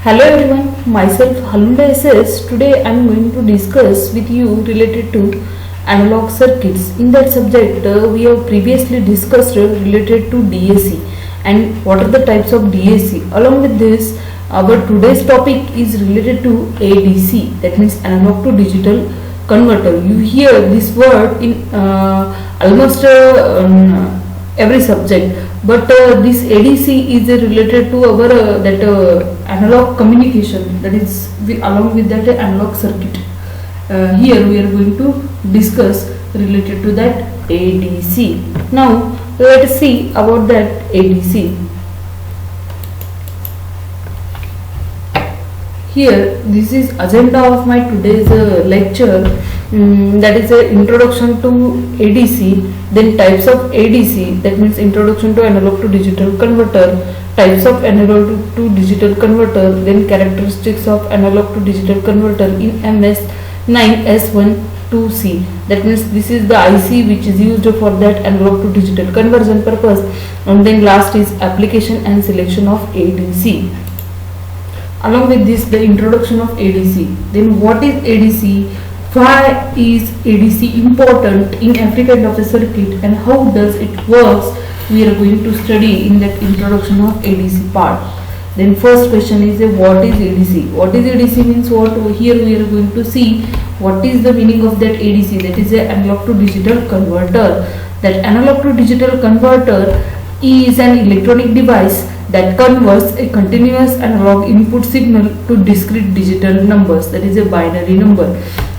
Hello everyone, myself Halunda SS. Today I am going to discuss with you related to analog circuits. In that subject we have previously discussed related to DAC and what are the types of DAC. Along with this, our today's topic is related to ADC, that means analog to digital converter. You hear this word in almost every subject, but this ADC is related to our analog communication, that is along with that analog circuit. Here we are going to discuss related to that ADC. Now let us see about that ADC. Here this is agenda of my today's lecture, that is introduction to ADC, then types of ADC, that means introduction to analog to digital converter, types of analog to digital converter, then characteristics of analog to digital converter in MS9S1 2C, that means this is the IC which is used for that analog to digital conversion purpose, and then last is application and selection of ADC. Along with this, the introduction of ADC. Then what is ADC? Why is ADC important in every kind of a circuit and how does it works? We are going to study in that introduction of ADC part. Then first question is what is ADC? What is ADC means what? Here we are going to see what is the meaning of that ADC, that is a analog to digital converter. That analog to digital converter is an electronic device that converts a continuous analog input signal to discrete digital numbers, that is a binary number.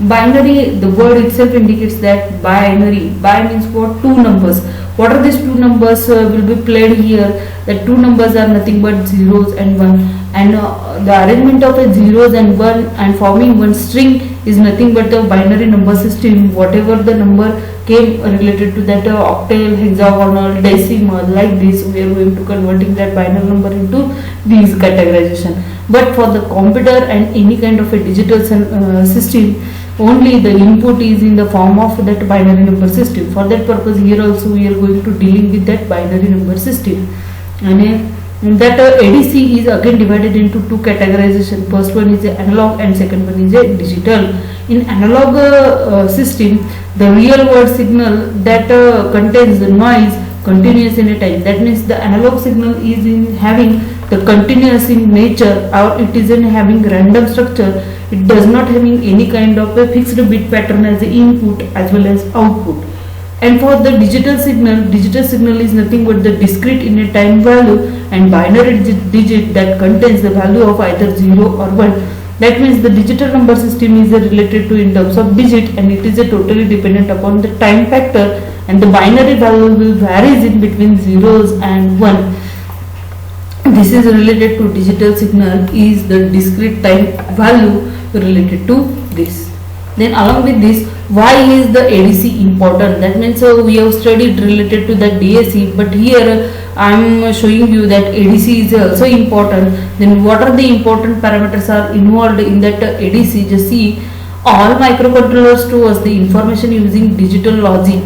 Binary, the word itself indicates that binary. Bi means what? Two numbers. What are these two numbers will be played here? The two numbers are nothing but zeros and one, and the arrangement of a zeros and one and forming one string is nothing but a binary number system. Whatever the number came related to that octal, hexagonal, decimal, like this, we are going to converting that binary number into these categorization. But for the computer and any kind of a digital system, only the input is in the form of that binary number system. For that purpose, here also we are going to dealing with that binary number system. And that ADC is again divided into two categorization. First one is analog and second one is a digital. In analog system, the real world signal that contains the noise continuous in a time. That means the analog signal is in having the continuous in nature, or it is in having random structure. It does not having any kind of a fixed bit pattern as the input as well as output. And for the digital signal is nothing but the discrete in a time value and binary digit that contains the value of either 0 or 1. That means the digital number system is related to in terms of digit, and it is totally dependent upon the time factor, and the binary value will varies in between zeros and 1. This is related to digital signal is the discrete time value related to this. Then along with this, why is the ADC important? That means we have studied related to the DAC, but here I am showing you that ADC is also important. Then what are the important parameters are involved in that ADC? Just see, all microcontrollers stores the information using digital logic,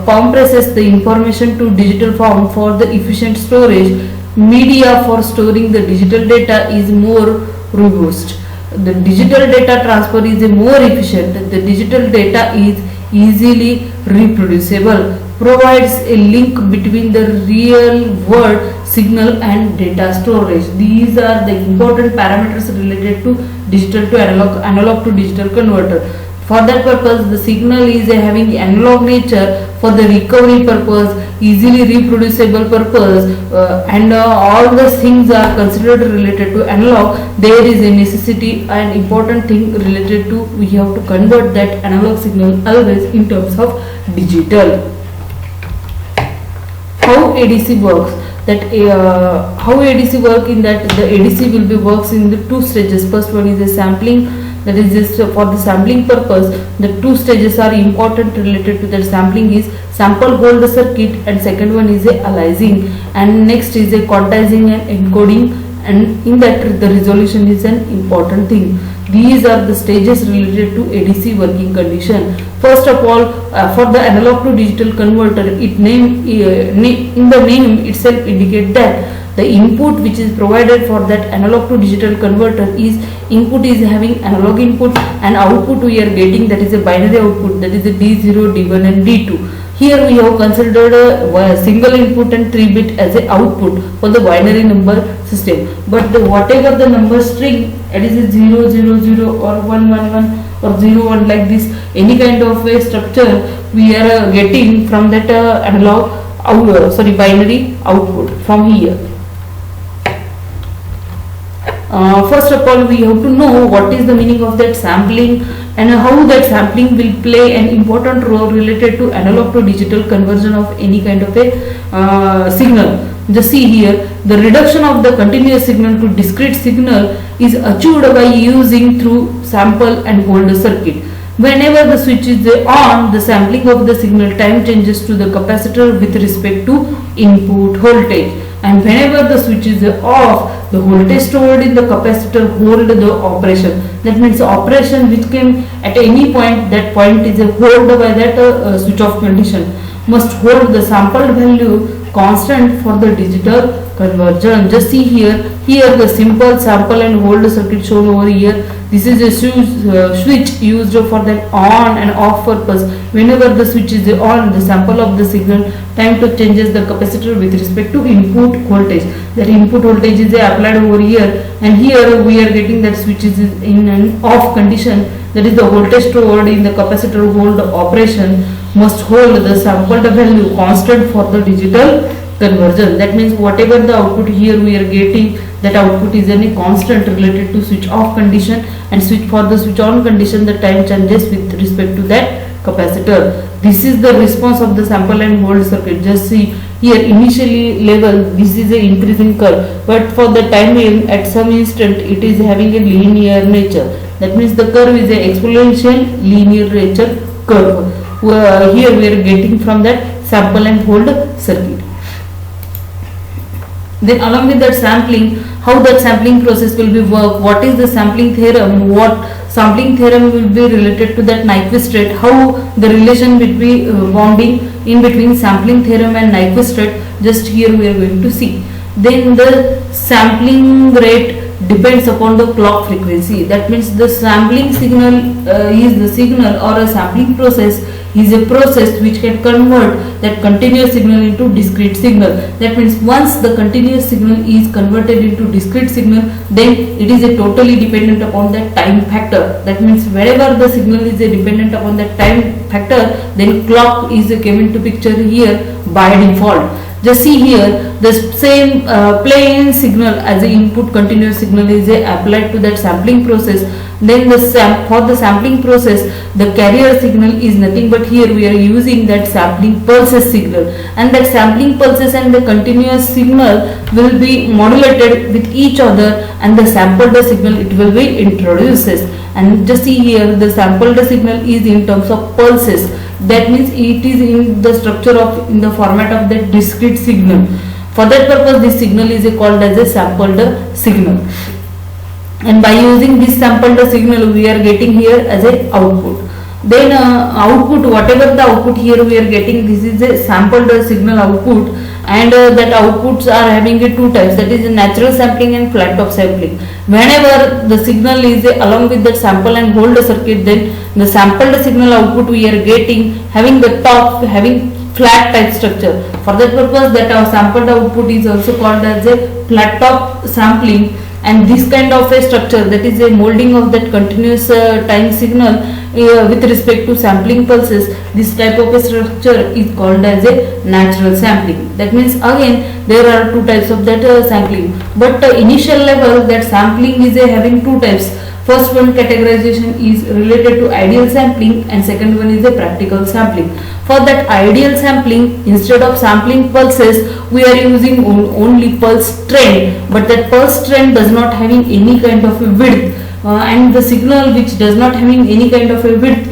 compresses the information to digital form for the efficient storage. Media for storing the digital data is more robust. The digital data transfer is more efficient. The digital data is easily reproducible, provides a link between the real world signal and data storage. These are the important parameters related to digital to analog to digital converter. For that purpose, the signal is having analog nature for the recovery purpose, easily reproducible purpose, and all the things are considered related to analog. There is a necessity and important thing related to we have to convert that analog signal always in terms of digital. How ADC works? That how ADC work in that the ADC will be works in the two stages. First one is a sampling, that is just for the sampling purpose. The two stages are important related to that sampling is sample hold circuit, and second one is a aliasing, and next is a quantizing and encoding, and in that the resolution is an important thing. These are the stages related to ADC working condition. First of all, for the analog to digital converter, in the name itself indicate that the input which is provided for that analog to digital converter is input is having analog input, and output we are getting that is a binary output, that is a D0, D1 and D2. Here we have considered a single input and 3-bit as a output for the binary number system. But whatever the number string, it is a 0, 0, 0 or 1, 1, 1 or 0, 1 like this, any kind of a structure we are getting from that binary output from here. First of all, we have to know what is the meaning of that sampling and how that sampling will play an important role related to analog to digital conversion of any kind of a signal. Just see here, the reduction of the continuous signal to discrete signal is achieved by using through sample and hold circuit. Whenever the switch is on, the sampling of the signal time changes to the capacitor with respect to input voltage, and whenever the switch is off, the voltage stored in the capacitor hold the operation. That means the operation which came at any point, that point is held by that switch off condition, must hold the sampled value constant for the digital conversion. Just see here the simple sample and hold circuit shown over here. This is a switch used for that on and off purpose. Whenever the switch is on, the sample of the signal time to changes the capacitor with respect to input voltage. That input voltage is applied over here, and here we are getting that switch is in an off condition, that is the voltage stored in the capacitor hold operation must hold the sampled value constant for the digital conversion. That means whatever the output here we are getting, that output is any constant related to switch off condition, and for the switch on condition the time changes with respect to that capacitor. This is the response of the sample and hold circuit. Just see here, initially level, this is a increasing curve, but for the time at some instant it is having a linear nature. That means the curve is a exponential linear nature curve. Here we are getting from that sample and hold circuit. Then along with that sampling, how that sampling process will be work, what is the sampling theorem, what sampling theorem will be related to that Nyquist rate, how the relation between bounding in between sampling theorem and Nyquist rate, just here we are going to see. Then the sampling rate depends upon the clock frequency. That means the sampling signal is the signal, or a sampling process is a process which can convert that continuous signal into discrete signal. That means once the continuous signal is converted into discrete signal, then it is a totally dependent upon that time factor. That means wherever the signal is dependent upon that time factor, then clock is came into picture here by default. Just see here, the same plain signal as the input continuous signal is applied to that sampling process. Then for the sampling process, the carrier signal is nothing but here we are using that sampling pulses signal, and that sampling pulses and the continuous signal will be modulated with each other, and the sampled signal it will be introduces. And just see here, the sampled signal is in terms of pulses. That means it is in the structure of in the format of the discrete signal. For that purpose, this signal is called as a sampled signal. And by using this sampled signal, we are getting here as a output. Then output, whatever the output here we are getting, this is a sampled signal output, and that outputs are having two types, that is natural sampling and flat top sampling. Whenever the signal is along with that sample and hold circuit, then the sampled signal output we are getting having the top having flat type structure. For that purpose, that our sampled output is also called as a flat top sampling. And this kind of a structure, that is a molding of that continuous time signal with respect to sampling pulses, this type of a structure is called as a natural sampling. That means again there are two types of that sampling, but initial level that sampling is having two types. First one categorization is related to ideal sampling, and second one is a practical sampling. For that ideal sampling, instead of sampling pulses, we are using only pulse trend, but that pulse trend does not having any kind of a width, and the signal which does not having any kind of a width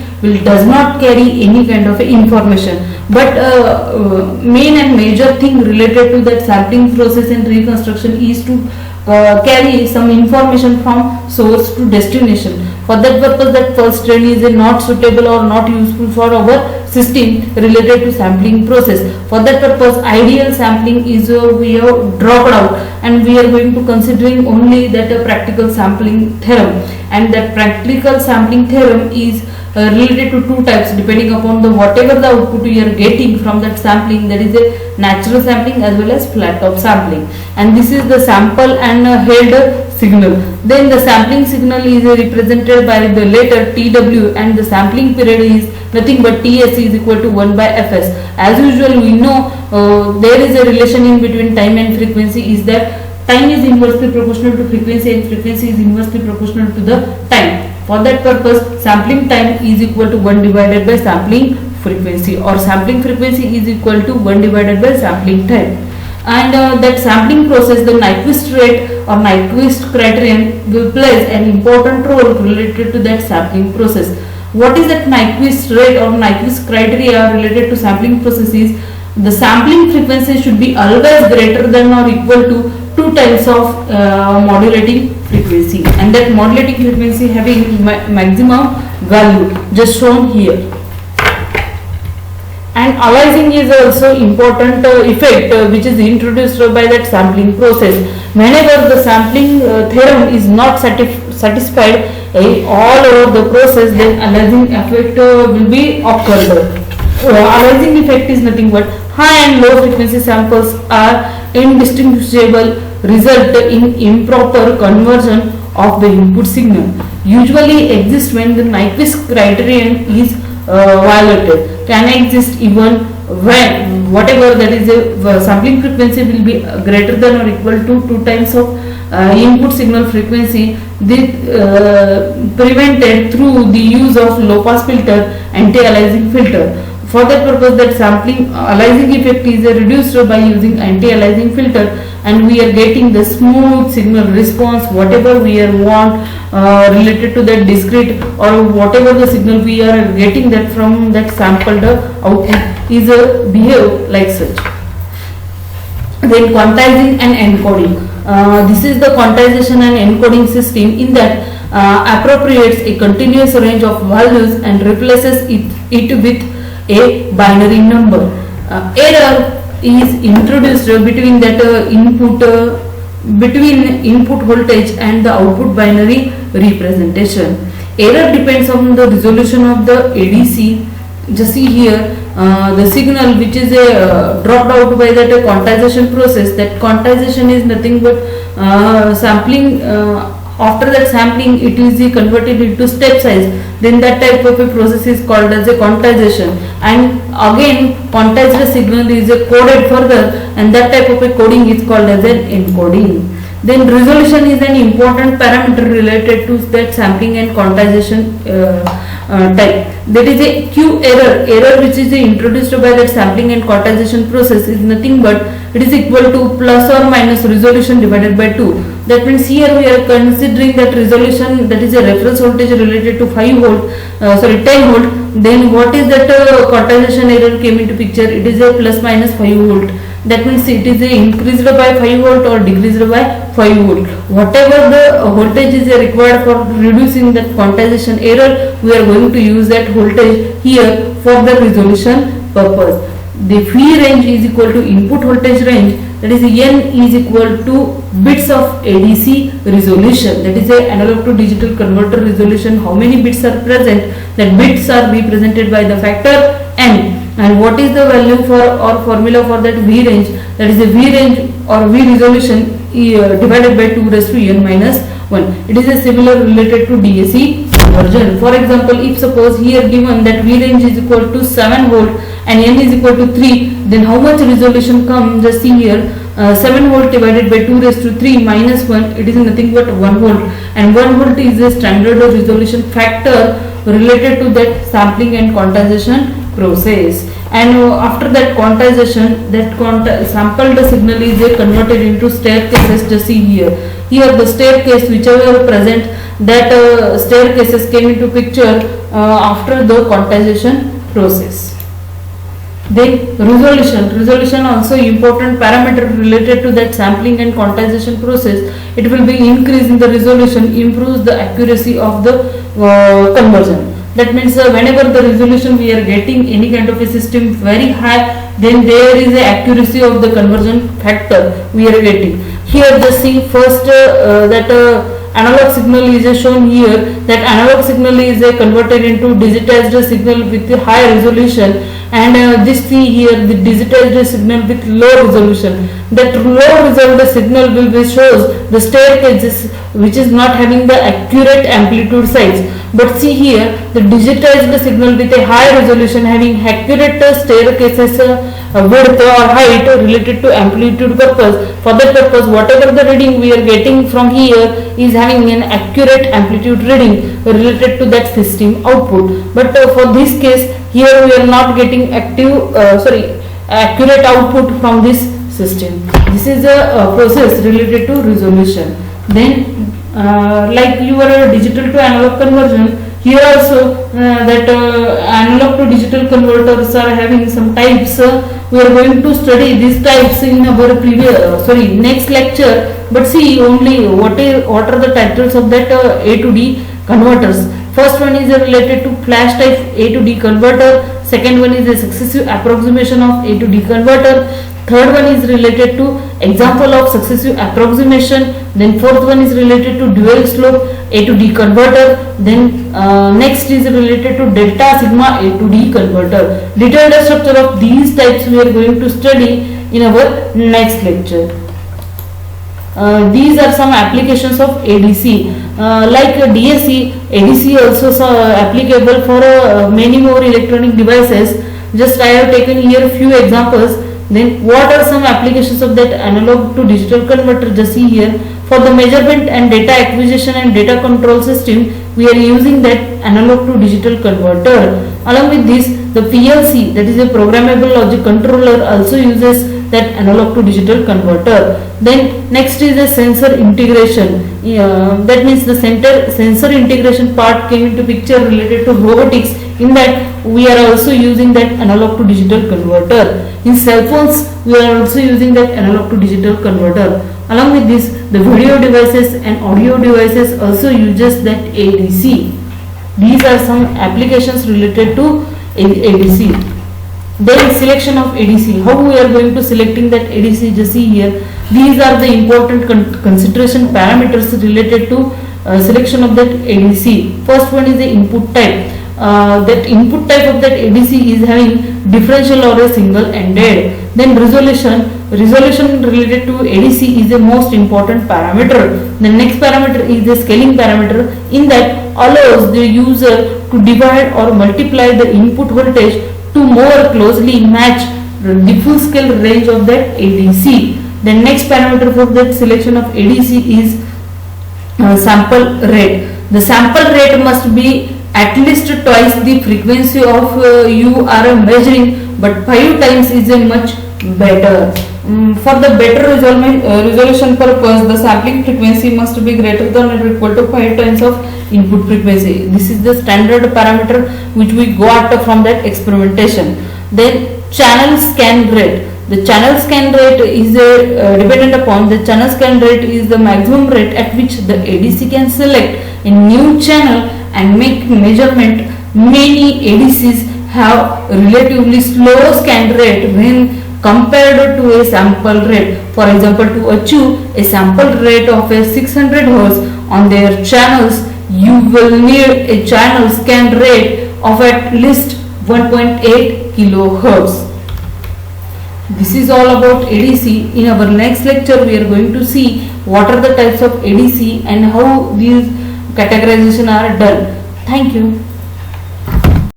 does not carry any kind of information. But main and major thing related to that sampling process and reconstruction is to carry some information from source to destination. For that purpose, that first strain is not suitable or not useful for our system related to sampling process. For that purpose, ideal sampling is we have dropped out, and we are going to considering only that practical sampling theorem, and that practical sampling theorem is related to two types depending upon the whatever the output you are getting from that sampling. That is a natural sampling as well as flat top sampling, and this is the sample and held signal. Then the sampling signal is represented by the letter TW, and the sampling period is nothing but TS is equal to 1 by Fs. As usual, we know there is a relation in between time and frequency, is that time is inversely proportional to frequency and frequency is inversely proportional to the time. For that purpose, sampling time is equal to 1 divided by sampling frequency, or sampling frequency is equal to 1 divided by sampling time. And that sampling process, the Nyquist rate or Nyquist criterion will play an important role related to that sampling process. What is that Nyquist rate or Nyquist criteria related to sampling process? Is the sampling frequency should be always greater than or equal to 2 times of modulating frequency, and that modulating frequency having maximum value just shown here. And aliasing is also important effect which is introduced by that sampling process. Whenever the sampling theorem is not satisfied all over the process, then aliasing effect will be occurred. Aliasing effect is nothing but high and low frequency samples are indistinguishable, result in improper conversion of the input signal. Usually exist when the Nyquist criterion is violated. Can exist even when whatever that is a sampling frequency will be greater than or equal to 2 times of input signal frequency. This prevented through the use of low pass filter, anti-aliasing filter. For that purpose, that sampling aliasing effect is reduced by using anti-aliasing filter, and we are getting the smooth signal response whatever we are want related to that discrete or whatever the signal we are getting that from that sampled output is behave like such. Then quantizing and encoding. This is the quantization and encoding system in that appropriates a continuous range of values and replaces it with a binary number. Error is introduced between that between input voltage and the output binary representation. Error depends on the resolution of the ADC. Just see here the signal which is dropped out by that quantization process. That quantization is nothing but sampling. After that sampling, it is converted into step size. Then that type of a process is called as a quantization, and again quantized signal is coded further, and that type of a coding is called as an encoding. Then resolution is an important parameter related to that sampling and quantization type. That is a Q error which is introduced by that sampling and quantization process is nothing but it is equal to plus or minus resolution divided by 2. That means here we are considering that resolution, that is a reference voltage related to 10 volt. Then what is that quantization error came into picture? It is a plus minus 5 volt. That means it is increased by 5 volt or decreased by 5 volt. Whatever the voltage is required for reducing that quantization error, we are going to use that voltage here for the resolution purpose. The phi range is equal to input voltage range, that is n is equal to bits of ADC resolution, that is a analog to digital converter resolution. How many bits are present? That bits are represented by the factor n. And what is the value for or formula for that V range? That is a V range or V resolution divided by 2 raised to n minus 1. It is a similar related to DAC conversion. For example, if suppose here given that V range is equal to 7 volt and n is equal to 3, then how much resolution comes? Just see here, 7 volt divided by 2 raised to 3 minus 1, it is nothing but 1 volt, and 1 volt is a standard resolution factor related to that sampling and quantization process. And after that quantization, that sampled signal is converted into staircases. Just see here, the staircase whichever present, that staircases came into picture after the quantization process. Then resolution also important parameter related to that sampling and quantization process. It will be increase in the resolution, improves the accuracy of the conversion. That means whenever the resolution we are getting any kind of a system very high, then there is a accuracy of the conversion factor we are getting. Here just see first that analog signal is shown here, that analog signal is converted into digitized signal with a high resolution, and this see here the digitized signal with low resolution. That low resolved signal will be shows the staircases which is not having the accurate amplitude size. But see here the digitized signal with a high resolution having accurate staircases width or height related to amplitude purpose. For that purpose whatever the reading we are getting from here is having an accurate amplitude reading related to that system output. But for this case here we are not getting accurate output from this system. This is a process related to resolution. Then like your digital to analog conversion, here also that analog to digital converters are having some types. We are going to study these types in our previous next lecture. But see only what are the titles of that A to D converters. First one is related to flash type A to D converter. Second one is a successive approximation of A to D converter. Third one is related to example of successive approximation. Then fourth one is related to dual slope A to D converter. Then next is related to delta sigma A to D converter. Detailed structure of these types we are going to study in our next lecture. These are some applications of ADC. Like DAC, ADC also applicable for many more electronic devices. Just I have taken here few examples. Then what are some applications of that analog to digital converter? Just see here, for the measurement and data acquisition and data control system we are using that analog to digital converter. Along with this the PLC, that is a programmable logic controller, also uses that analog to digital converter. Then next is the sensor integration. That means the sensor integration part came into picture related to robotics. In that we are also using that analog to digital converter. In cell phones we are also using that analog to digital converter. Along with this the video devices and audio devices also uses that ADC. These are some applications related to ADC. Then selection of ADC. How we are going to selecting that ADC? Just see here. These are the important consideration parameters related to selection of that ADC. First one is the input type. That input type of that ADC is having differential or a single ended. Then resolution related to ADC is the most important parameter. The next parameter is the scaling parameter. In that allows the user to divide or multiply the input voltage to more closely match the full scale range of that ADC. The next parameter for that selection of ADC is sample rate. The sample rate must be at least twice the frequency of you are measuring, but 5 times is a much better. For the better resolution purpose, the sampling frequency must be greater than or equal to 5 times of input frequency. This is the standard parameter which we got from that experimentation. Then channel scan rate. The channel scan rate is dependent upon the channel scan rate is the maximum rate at which the ADC can select a new channel and make measurement. Many ADCs have relatively slow scan rate when compared to a sample rate. For example, to achieve a sample rate of a 600 Hz on their channels, you will need a channel scan rate of at least 1.8 kHz. This is all about ADC. In our next lecture, we are going to see what are the types of ADC and how these categorization are done. Thank you.